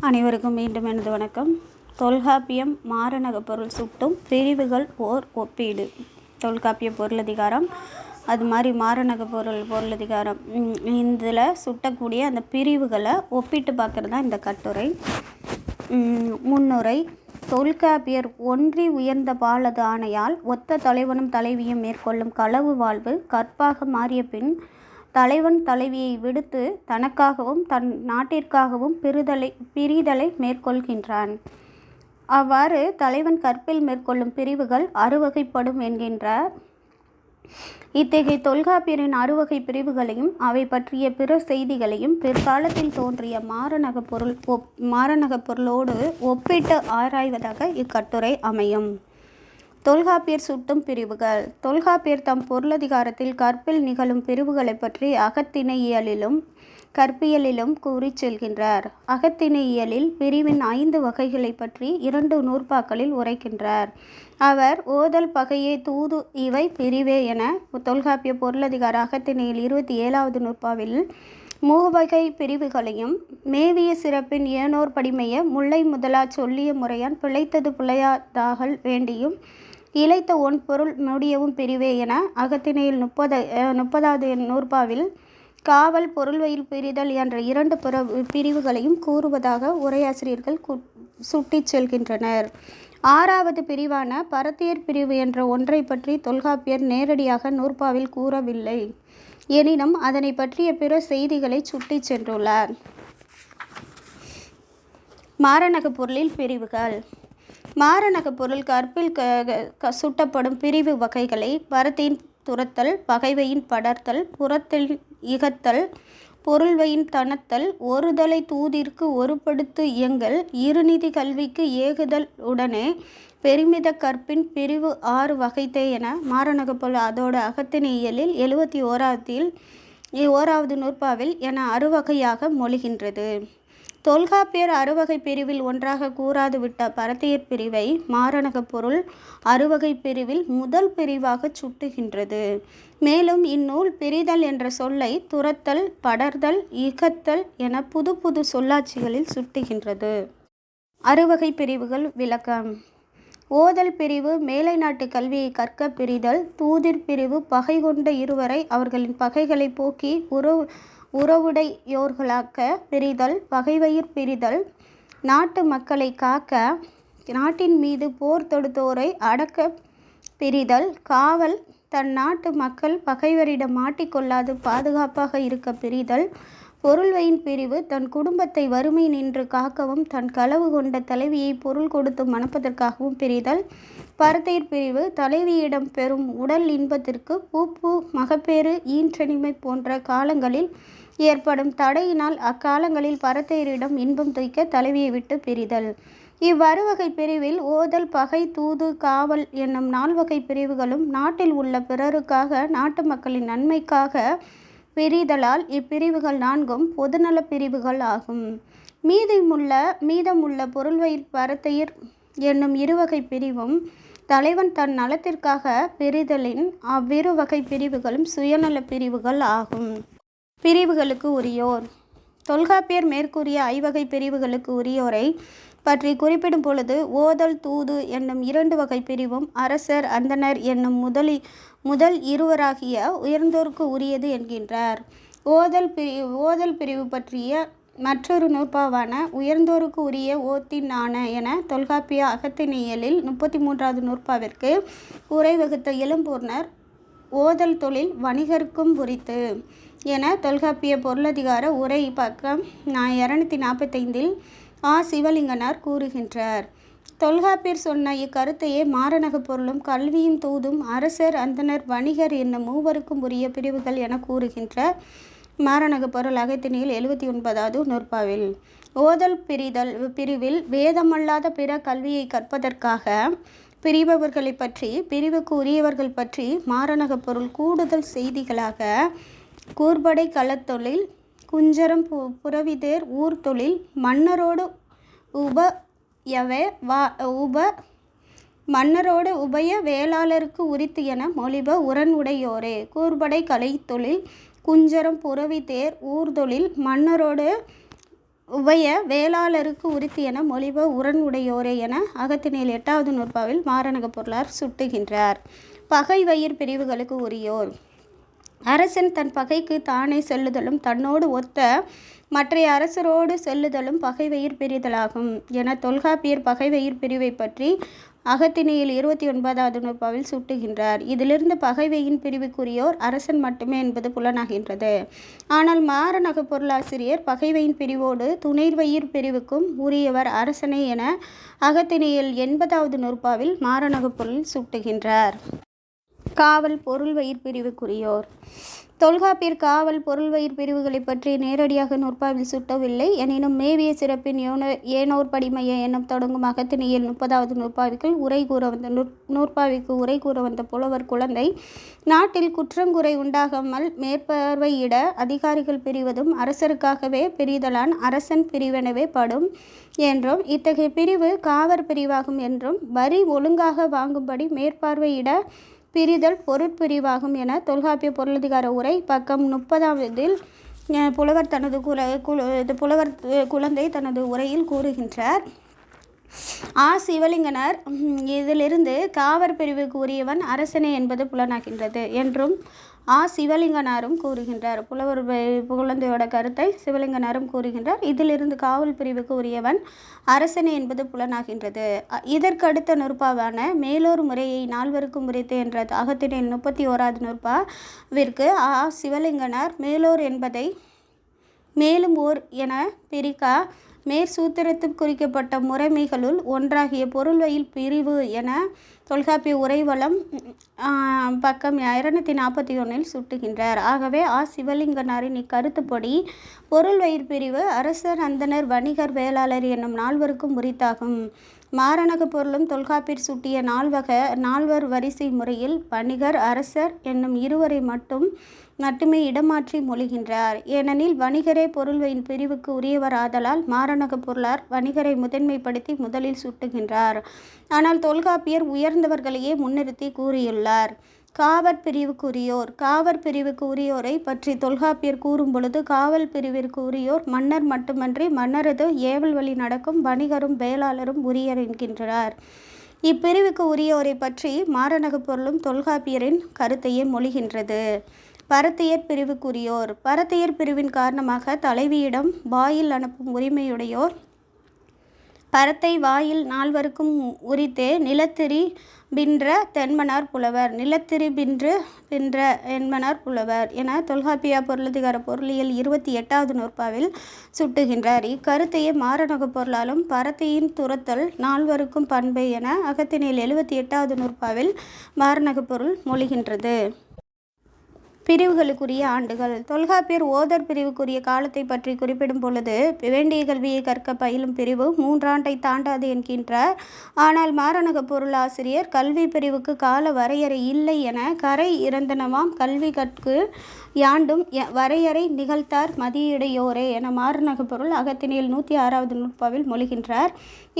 அனைவருக்கும் மீண்டும் எனது வணக்கம். தொல்காப்பியம் மாரணக பொருள் சுட்டும் பிரிவுகள் ஓர் ஒப்பீடு. தொல்காப்பிய பொருளதிகாரம் அது மாதிரி மாரணக பொருளதிகாரம் இதில் சுட்டக்கூடிய அந்த பிரிவுகளை ஒப்பிட்டு பார்க்குறது தான் இந்த கட்டுரை. முன்னுரை. தொல்காப்பியர் ஒன்றி உயர்ந்த பாலது ஆணையால் ஒத்த தலைவனும் தலைவியும் மேற்கொள்ளும் களவு வாழ்வு கற்பாக மாறிய பின் தலைவன் தலைவியை விடுத்து தனக்காகவும் தன் நாட்டிற்காகவும் பிரிதலை மேற்கொள்கின்றான். அவ்வாறு தலைவன் கற்பில் மேற்கொள்ளும் பிரிவுகள் அறுவகைப்படும் என்கின்றார். இத்தகைய தொல்காப்பியரின் அறுவகை பிரிவுகளையும் அவை பற்றிய பிற செய்திகளையும் பிற்காலத்தில் தோன்றிய மாரணக பொருளோடு ஒப்பிட்டு ஆராய்வதாக இக்கட்டுரை அமையும். தொல்காப்பியர் சுட்டும் பிரிவுகள். தொல்காப்பியர் தம் பொருளதிகாரத்தில் கற்பில் நிகழும் பிரிவுகளை பற்றி அகத்திணையியலிலும் கற்பியலிலும் கூறி செல்கின்றார். அகத்திணையியலில் பிரிவின் 5 வகைகளை பற்றி 2 நூற்பாக்களில் உரைக்கின்றார். அவர் ஓதல் பகையே தூது இவை பிரிவே என தொல்காப்பிய பொருளதிகார அகத்திணையில் 27வது நூற்பாவில் மூவகை பிரிவுகளையும் மேவிய சிறப்பின் ஏனோர் படிமைய முல்லை முதலா சொல்லிய முறையான் பிழைத்தது பிழையாதாகல் வேண்டியும் இழைத்த ஒன் பொருள் முடியவும் பிரிவே என அகத்திணையில் 30வது நூற்பாவில் காவல் பொருள்வயில் பிரிதல் என்ற 2 பிரிவுகளையும் கூறுவதாக உரையாசிரியர்கள் சுட்டிச் செல்கின்றனர். 6வது பிரிவான பரத்தியர் பிரிவு என்ற ஒன்றை பற்றி தொல்காப்பியர் நேரடியாக நூற்பாவில் கூறவில்லை. எனினும் அதனை பற்றிய பிற செய்திகளை சுட்டிச் சென்றுள்ளார். மாரணக பொருளில் பிரிவுகள். மாரணக பொருள் கற்பில் சுட்டப்படும் பிரிவு வகைகளை பரத்தின் துரத்தல், பகைவையின் படர்த்தல், புறத்தில் இகத்தல், பொருள்வையின் தனத்தல், ஒருதலை தூதிற்கு ஒருபடுத்து இயங்கல், இருநிதி கல்விக்கு ஏகுதல் உடனே பெருமித கற்பின் பிரிவு 6 வகைத்தே என மாரணக பொருள் அதோட அகத்திணையியலில் 71வது நூற்பாவில் என அறுவகையாக மொழிகின்றது. தொல்காப்பியர் அறுவகை பிரிவில் ஒன்றாக கூறாது விட்ட பரத்தியர் பிரிவை மாரணக பொருள் அறுவகை பிரிவில் முதல் பிரிவாக சுட்டுகின்றது. மேலும் இந்நூல் பிரிதல் என்ற சொல்லை துரத்தல், படர்தல், இகத்தல் என புது சொல்லாட்சிகளில் சுட்டுகின்றது. அறுவகை பிரிவுகள் விளக்கம். ஓதல் பிரிவு மேலை நாட்டு கல்வியை கற்க பிரிதல். தூதிர் பிரிவு பகை கொண்ட இருவரை அவர்களின் பகைகளை போக்கி உறவுடையோர்களாக்க பிரிதல். பகைவயிர் பிரிதல். நாட்டு மக்களை காக்க நாட்டின் மீது போர் தொடுத்தோரை அடக்க பிரிதல். காவல் தன் நாட்டு மக்கள் பகைவரிடம் மாட்டிக்கொள்ளாது பாதுகாப்பாக இருக்க பிரிதல். பொருள்வையின் பிரிவு தன் குடும்பத்தை வறுமை நின்று காக்கவும் தன் களவு கொண்ட தலைவியை பொருள் கொடுத்து மணப்பதற்காகவும் பிரிதல். பரத்தையர் பிரிவு தலைவியிடம் பெறும் உடல் இன்பத்திற்கு பூப்பு மகப்பேறு ஈன்றனிமை போன்ற காலங்களில் ஏற்படும் தடையினால் அக்காலங்களில் பரத்தையரிடம் இன்பம் துய்க்க தலைவியை விட்டு பிரிதல். இவ்வறுவகை பிரிவில் ஓதல், பகை, தூது, காவல் என்னும் 4 வகை பிரிவுகளும் நாட்டில் உள்ள பிறருக்காக நாட்டு மக்களின் நன்மைக்காக பிரிதலால் இப்பிரிவுகள் 4ம் பொதுநல பிரிவுகள் ஆகும். மீதமுள்ள பொருள்வயில் பரத்தையர் என்னும் 2 வகை பிரிவும் தலைவன் தன் நலத்திற்காக பிரிதலின் அவ்விரு வகை பிரிவுகளும் சுயநல பிரிவுகள் ஆகும். பிரிவுகளுக்கு உரியோர். தொல்காப்பியர் மேற்கூறிய 5 வகை பிரிவுகளுக்கு உரியோரை பற்றி குறிப்பிடும் பொழுது ஓதல், தூது என்னும் 2 வகை பிரிவும் அரசர், அந்தணர் என்னும் முதல் இருவராகிய உயர்ந்தோருக்கு உரியது என்கின்றார். ஓதல் பிரிவு பற்றிய மற்றொரு நூற்பாவான உயர்ந்தோருக்கு உரிய ஓத்தின் ஆன என தொல்காப்பிய அகத்திணையியலில் 33வது நூற்பாவிற்கு உரை வகுத்த இளம்பூர்ணர் ஓதல் தொழில் வணிகர்க்கும் உரித்து என தொல்காப்பிய பொருளதிகார உரை பக்கம் 245 சிவலிங்கனார் கூறுகின்றார். தொல்காப்பியர் சொன்ன இக்கருத்தையே மாரணக பொருளும் கல்வியும் தூதும் அரசர், அந்தணர், வணிகர் என்னும் 3வருக்கும் உரிய பிரிவுகள் என கூறுகின்ற மாரணக பொருள் அகத்திணையில் 79வது நூற்பாவில். ஓதல் பிரிவில் வேதமல்லாத பிற கல்வியை கற்பதற்காக பிரிபவர்களை பற்றி பிரிவுக்கு உரியவர்கள் பற்றி மாரணக பொருள் கூடுதல் செய்திகளாக கூர்படை களத்தொழில், குஞ்சரம் புறவிதேர் ஊர்தொழில், மன்னரோடு உபய வேளாளருக்கு உரித்து என மொழிப உரன் உடையோரே. கூர்படை கலைத்தொழில், குஞ்சரம் புறவிதேர் ஊர்தொழில், மன்னரோடு உபய வேளாளருக்கு உரித்து என மொழிப உரன் உடையோரே என அகத்தினில் 8வது நூற்பாவில் மாரணக பொருளார் சுட்டுகின்றார். பகை வயிர் பிரிவுகளுக்கு உரியோர். அரசன் தன் பகைக்கு தானே செல்லுதலும் தன்னோடு ஒத்த மற்றைய அரசரோடு செல்லுதலும் பகைவயிர் பிரிதலாகும் என தொல்காப்பியர் பகைவயிர் பிரிவை பற்றி அகத்திணையில் 29வது நூற்பாவில் சுட்டுகின்றார். இதிலிருந்து பகைவயின் பிரிவுக்குரியோர் அரசன் மட்டுமே என்பது புலனாகின்றது. ஆனால் மாரணக பொருளாசிரியர் பகைவயின் பிரிவோடு துணைவயிர் பிரிவுக்கும் உரியவர் அரசனே என அகத்திணையில் 80வது நூற்பாவில் மாரணக பொருள் சுட்டுகின்றார். காவல் பொருள்வயிர் பிரிவுக்குரியோர். தொல்காப்பியர் காவல் பொருள்வயிர் பிரிவுகளை பற்றி நேரடியாக நூற்பாவில் சுட்டவில்லை. எனினும் மேவிய சிறப்பின் ஏனோர் படிமைய எனும் தொடங்கும் அகத்திணையில் 30வது நூற்பாவிற்குள் நூற்பாவிற்கு உரை கூற வந்த புலவர் குழந்தை நாட்டில் குற்றங்குறை உண்டாகாமல் மேற்பார்வையிட அதிகாரிகள் பிரிவதும் அரசருக்காகவே பிரிதலான் அரசன் பிரிவெனவே படும் என்றும் இத்தகைய பிரிவு காவற் பிரிவாகும் என்றும் வரி ஒழுங்காக வாங்கும்படி மேற்பார்வையிட பிரிதல் பொருட்பிரிவாகும் என தொல்காப்பிய பொருளதிகார உரை பக்கம் 30ல் புலவர் குழந்தை தனது உரையில் கூறுகின்றார். சிவலிங்கனார் இதிலிருந்து காவற் பிரிவுக்கு உரியவன் அரசனே என்பது புலனாகின்றது என்றும் சிவலிங்கனாரும் கூறுகின்றார். புலவர் குழந்தையோட கருத்தை சிவலிங்கனாரும் கூறுகின்றார். இதிலிருந்து காவல் பிரிவுக்கு உரியவன் அரசனே என்பது புலனாகின்றது. இதற்கு அடுத்த நூற்பாவான மேலோர் முறையை நால்வருக்கும் உரைத்து என்ற அகத்திணையில் 31வது நூற்பாவிற்கு சிவலிங்கனார் மேலோர் என்பதை மேலும் ஓர் என பிரிக்கா மேற்சூத்திரத்தில் குறிக்கப்பட்ட முறைமைகளுள் ஒன்றாகிய பொருள்வயில் பிரிவு என தொல்காப்பிய உரைவளம் பக்கம் 241ல் சுட்டுகின்றார். ஆகவே சிவலிங்கனாரின் இக்கருத்துப்படி பொருள்வயிர் பிரிவு அரசர் அந்தனர் வணிகர் வேளாளர் என்னும் நால்வருக்கும் உரித்தாகும். மாரணக பொருளும் தொல்காப்பியர் சுட்டிய நால்வர் வரிசை முறையில் வணிகர் அரசர் என்னும் இருவரை மட்டுமே இடமாற்றி மொழிகின்றார். ஏனெனில் வணிகரே பொருள்வயின் பிரிவுக்கு உரியவர் ஆதலால் மாரணக பொருளார் வணிகரை முதன்மைப்படுத்தி முதலில் சுட்டுகின்றார். ஆனால் தொல்காப்பியர் உயர்ந்தவர்களையே முன்னிறுத்தி கூறியுள்ளார். காவற் பிரிவுக்குரியோர். காவற் பிரிவுக்கு உரியோரை பற்றி தொல்காப்பியர் கூறும் பொழுது காவல் பிரிவிற்கு உரியோர் மன்னர் மட்டுமன்றி மன்னரது ஏவல் வழி நடக்கும் வணிகரும் வேளாளரும் உரியர் என்கின்றார். இப்பிரிவுக்கு உரியோரை பற்றி மாரணக பொருளும் தொல்காப்பியரின் கருத்தையே மொழிகின்றது. பரத்தையர் பிரிவுக்குரியோர். பரத்தையர் பிரிவின் காரணமாக தலைவியிடம் வாயில் அனுப்பும் உரிமையுடையோர் பரத்தை வாயில் நால்வருக்கும் உரித்தே நிலத்திரி பின்ற தென்மனார் புலவர். நிலத்திரி பின்ற என்மனார் புலவர் என தொல்காப்பிய பொருளதிகார பொருளியல் 28வது நூற்பாவில் சுட்டுகின்றார். இக்கருத்தையே மாரணக பொருளாலும் பரத்தையின் துரத்தல் நால்வருக்கும் பண்பை என அகத்திணையில் 78வது நூற்பாவில் மாரணக பொருள் மொழிகின்றது. பிரிவுகளுக்குரிய ஆண்டுகள். தொல்காப்பியர் ஓதர் பிரிவுக்குரிய காலத்தை பற்றி குறிப்பிடும் பொழுது வேண்டிய கல்வியை கற்க பயிலும் பிரிவு 3 ஆண்டை தாண்டாது என்கின்றார். ஆனால் மாரணக பொருள் ஆசிரியர் கல்வி பிரிவுக்கு கால வரையறை இல்லை என கரை இறந்தனவாம் கல்வி கற்கு யாண்டும் வரையறை நிகழ்த்தார் மதியுடையோரே என மாரணக பொருள் அகத்திணையில் 106வது நூற்பாவில் மொழிகின்றார்.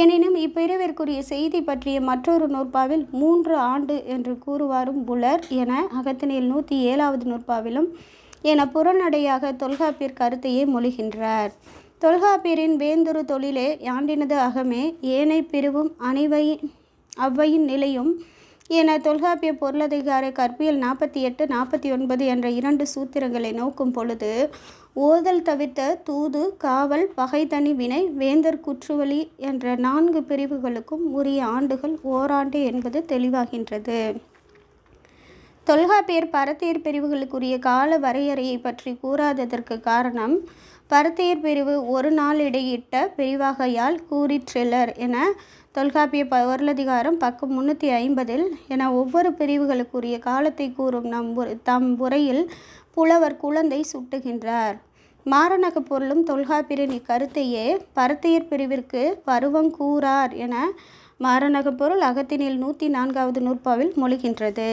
எனினும் இப்பிரிவிற்குரிய செய்தி பற்றிய மற்றொரு நூற்பாவில் 3 ஆண்டு என்று கூறுவாரும் புலர் என அகத்திணையில் 107வது நூற்பாவிலும் என புறநடையாக தொல்காப்பியர் கருத்தையே மொழிகின்றார். தொல்காப்பியரின் வேந்துரு தொழிலே யாண்டினது அகமே ஏனை பிரிவும் அவ்வையின் நிலையும் என தொல்காப்பிய பொருளதிகார கற்பியல் 48, 49 என்ற 2 சூத்திரங்களை நோக்கும் பொழுது ஓதல் தவிர்த்த தூது, காவல், பகைதனி வினை, வேந்தர் குற்றுவலி என்ற 4 பிரிவுகளுக்கும் உரிய ஆண்டுகள் ஓராண்டு என்பது தெளிவாகின்றது. தொல்காப்பியர் பரத்தையர் பிரிவுகளுக்குரிய கால வரையறையை பற்றி கூறாததற்கு காரணம் பரத்தையர் பிரிவு ஒரு நாள் இடையிட்ட பிரிவாகையால் கூறிற்றெல்லர் என தொல்காப்பிய பொருளதிகாரம் பக்கம் 350ல் என ஒவ்வொரு பிரிவுகளுக்குரிய காலத்தை கூறும் தம் உரையில் புலவர் குழந்தை சுட்டுகின்றார். மாரணக பொருளும் தொல்காப்பியரின் இக்கருத்தையே பரத்தையர் பிரிவிற்கு பருவங்கூறார் என மாரணக பொருள் அகத்திணையில் 104வது நூற்பாவில் மொழிகின்றது.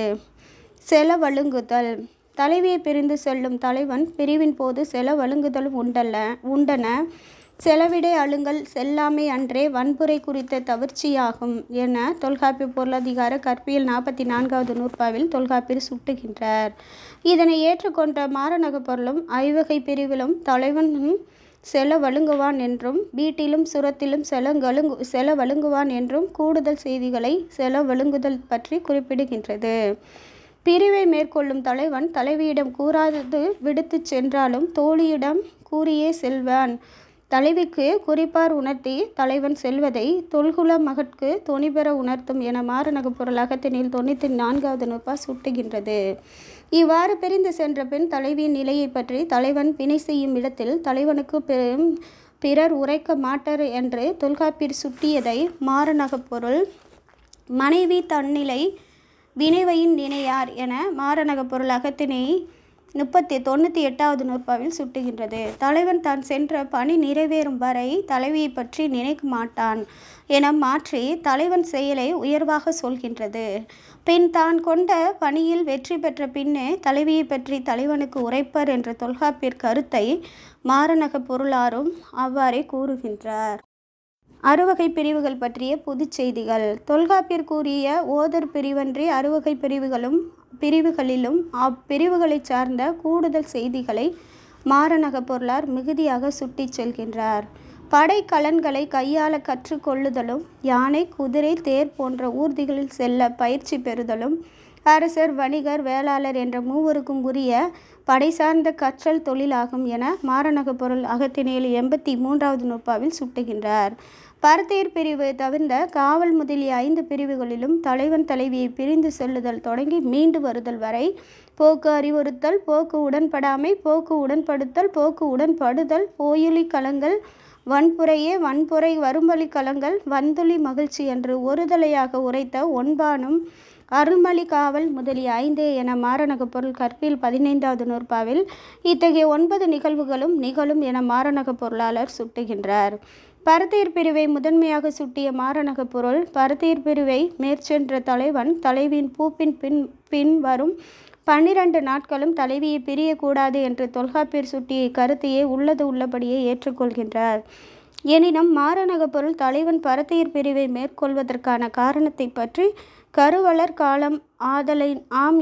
செலவழுங்குதல். தலைவியை பிரிந்து செல்லும் தலைவன் பிரிவின் போது செலவழுங்குதலும் உண்டன. செலவிடை அழுங்கல் செல்லாமை அன்றே வன்புரை குறித்த தவிர்ச்சியாகும் என தொல்காப்பிய பொருளதிகார கற்பியல் 44வது நூற்பாவில் தொல்காப்பியர் சுட்டுகின்றார். இதனை ஏற்றுக்கொண்ட மாரணக பொருளும் ஐவகை பிரிவிலும் தலைவனும் செலவழுங்குவான் என்றும் வீட்டிலும் சுரத்திலும் செலவழுங்குவான் என்றும் கூடுதல் செய்திகளை செலவழுங்குதல் பற்றி குறிப்பிடுகின்றது. பிரிவை மேற்கொள்ளும் தலைவன் தலைவியிடம் கூறாது விடுத்து சென்றாலும் தோழியிடம் கூறியே செல்வான். தலைவிக்கு குறிப்பார் உணர்த்தி தலைவன் செல்வதை தொல்குல மகட்கு தொனிபெற உணர்த்தும் என மாறுநகு பொருள் அகத்தினில் 94வது நூற்பா சுட்டுகின்றது. இவ்வாறு பிரிந்து சென்ற பின் தலைவியின் நிலையை பற்றி தலைவன் வினை செய்யும் இடத்தில் தலைவனுக்கு பிறர் உரைக்க மாட்டர் என்று தொல்காப்பியர் சுட்டியதை மாறுநகு பொருள் மனைவி தன்னிலை வினைவையின் நினையார் என மாறுநகு பொருள் அகத்தினை 98வது நூற்பாவில் சுட்டுகின்றது. தலைவன் தான் சென்ற பணி நிறைவேறும் வரை தலைவியை பற்றி நினைக்க மாட்டான் என மாற்றி தலைவன் செயலை உயர்வாக சொல்கின்றது. பின் தான் கொண்ட பணியில் வெற்றி பெற்ற பின்னே தலைவியை பற்றி தலைவனுக்கு உரைப்பர் என்ற தொல்காப்பியர் கருத்தை மாறுநகு பொருளாரும் அவ்வாறே கூறுகின்றார். அறுவகை பிரிவுகள் பற்றிய பொது செய்திகள். தொல்காப்பியர் கூறிய ஓதர் பிரிவன்றி அறுவகை பிரிவுகளிலும் அப்பிரிவுகளை சார்ந்த கூடுதல் செய்திகளை மாறுநகு பொருளார் மிகுதியாக சுட்டிச் செல்கின்றார். படை கலன்களை கையாள கற்று கொள்ளுதலும், யானை குதிரை தேர் போன்ற ஊர்திகளில் செல்ல பயிற்சி பெறுதலும், அரசர் வணிகர் வேளாளர் என்ற மூவருக்கும் உரிய படை சார்ந்த கற்றல் தொழிலாகும் என மாறுநகு பொருள் அகத்தினில் 83வது நூற்பாவில் சுட்டுகின்றார். பரத்தையர் பிரிவு தவிர்ந்த காவல் முதலிய 5 பிரிவுகளிலும் தலைவன் தலைவியை பிரிந்து செல்லுதல் தொடங்கி மீண்டு வருதல் வரை போக்கு அறிவுறுத்தல், போக்கு உடன்படாமை, போக்கு உடன்படுத்தல், போக்கு உடன்படுதல், போயுளி களங்கள், வன்புறை வரும்பலி களங்கள், வந்துளி மகிழ்ச்சி என்று ஒருதலையாக உரைத்த ஒன்பானும் அருள்மலி காவல் முதலிய 5 என மாறுநகு பொருள் கற்பில் 15வது நூற்பாவில் இத்தகைய 9 நிகழ்வுகளும் நிகழும் என மாறுநகு பொருளாளர் சுட்டுகின்றார். பரத்தையர் பிரிவை முதன்மையாக சுட்டிய மாறுநகு பொருள் பரத்தையர் பிரிவை மேற்சென்ற தலைவன் தலைவியின் பூப்பின் பின் வரும் 12 நாட்களும் தலைவியை பிரியக்கூடாது என்று தொல்காப்பியர் சுட்டிய கருத்தையே உள்ளது உள்ளபடியே ஏற்றுக்கொள்கின்றார். எனினும் மாறுநகு பொருள் தலைவன் பரத்தையர் பிரிவை மேற்கொள்வதற்கான காரணத்தை பற்றி கருவளர் காலம் ஆம்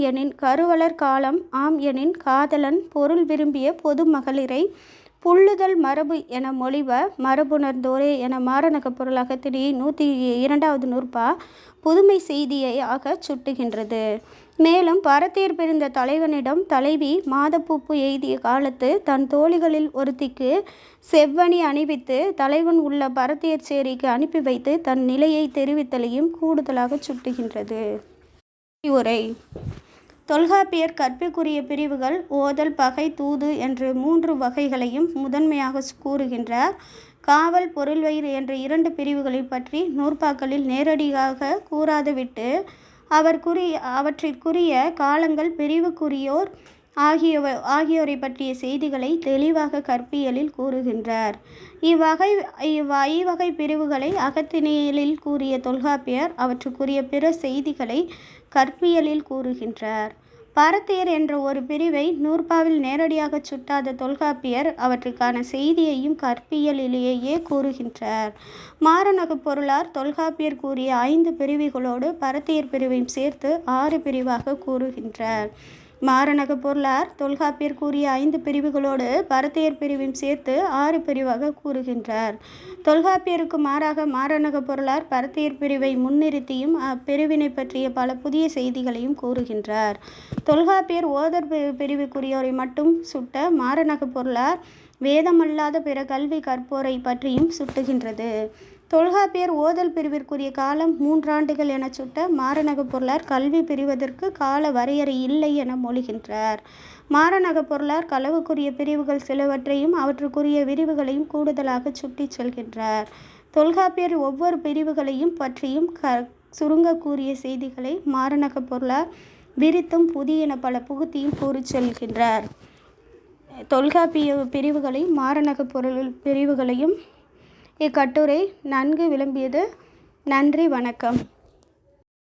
எனின் காதலன் பொருள் விரும்பிய பொது மகளிரை புல்லுதல் மரபு என மொழிவ மரபுணர்ந்தோரே என மாறுநகு பொருள் அகத்தினை 102வது நூற்பா புதுமை செய்தியாக சுட்டுகின்றது. மேலும் பரத்தையர் பிரிந்த தலைவனிடம் தலைவி மாதப்பூப்பு எய்திய காலத்து தன் தோழிகளில் ஒருத்திக்கு செவ்வணி அணிவித்து தலைவன் உள்ள பரத்தையர் சேரிக்கு அனுப்பி வைத்து தன் நிலையை தெரிவித்தலையும் கூடுதலாக சுட்டுகின்றது. உரை. தொல்காப்பியர் கற்பிற்குரிய பிரிவுகள் ஓதல், பகை, தூது என்று 3 வகைகளையும் முதன்மையாக கூறுகின்றார். காவல், பொருள்வயிறு என்ற 2 பிரிவுகளை பற்றி நூற்பாக்களில் நேரடியாக கூறாதுவிட்டு அவற்றிற்குரிய காலங்கள், பிரிவுக்குரியோர் ஆகியோரை பற்றிய செய்திகளை தெளிவாக கற்பியலில் கூறுகின்றார். ஐவகை பிரிவுகளை அகத்தினியலில் கூறிய தொல்காப்பியர் அவற்றுக்குரிய பிற செய்திகளை கற்பியலில் கூறுகின்றார். பரத்தையர் என்ற ஒரு பிரிவை நூற்பாவில் நேரடியாக சுட்டாத தொல்காப்பியர் அவற்றுக்கான செய்தியையும் கற்பியலிலேயே கூறுகின்றார். மாறுநகு பொருளார் தொல்காப்பியர் கூறிய 5 பிரிவுகளோடு பரத்தையர் பிரிவையும் சேர்த்து 6 பிரிவாக கூறுகின்றார். மாறுநகு பொருளார் தொல்காப்பியர் கூறிய 5 பிரிவுகளோடு பரத்தையர் பிரிவையும் சேர்த்து 6 பிரிவாக கூறுகின்றார். தொல்காப்பியருக்கு மாறாக மாறுநகு பொருளார் பரத்தையர் பிரிவை முன்னிறுத்தியும் அப்பிரிவினை பற்றிய பல புதிய செய்திகளையும் கூறுகின்றார். தொல்காப்பியர் ஓதர் பிரிவுக்குரியோரை மட்டும் சுட்ட மாறுநகு பொருளார் வேதமல்லாத பிற கல்வி கற்போரை பற்றியும் சுட்டுகின்றது. தொல்காப்பியர் ஓதல் பிரிவிற்குரிய காலம் 3 ஆண்டுகள் என சுட்ட மாறுநகு பொருளார் கல்வி பிரிவதற்கு கால வரையறை இல்லை என மொழிகின்றார். மாறுநகு பொருளார் களவுக்குரிய பிரிவுகள் சிலவற்றையும் அவற்றுக்குரிய விரிவுகளையும் கூடுதலாக சுட்டி செல்கின்றார். தொல்காப்பியர் ஒவ்வொரு பிரிவுகளையும் பற்றியும் சுருங்க கூறிய செய்திகளை மாறுநகு பொருளார் விரித்தும் புதியன பல புகுத்தியும் கூறி செல்கின்றார். தொல்காப்பிய பிரிவுகளையும் மாறுநகு பொருள் பிரிவுகளையும் இக்கட்டுரை நன்கு விளம்பியது. நன்றி, வணக்கம்.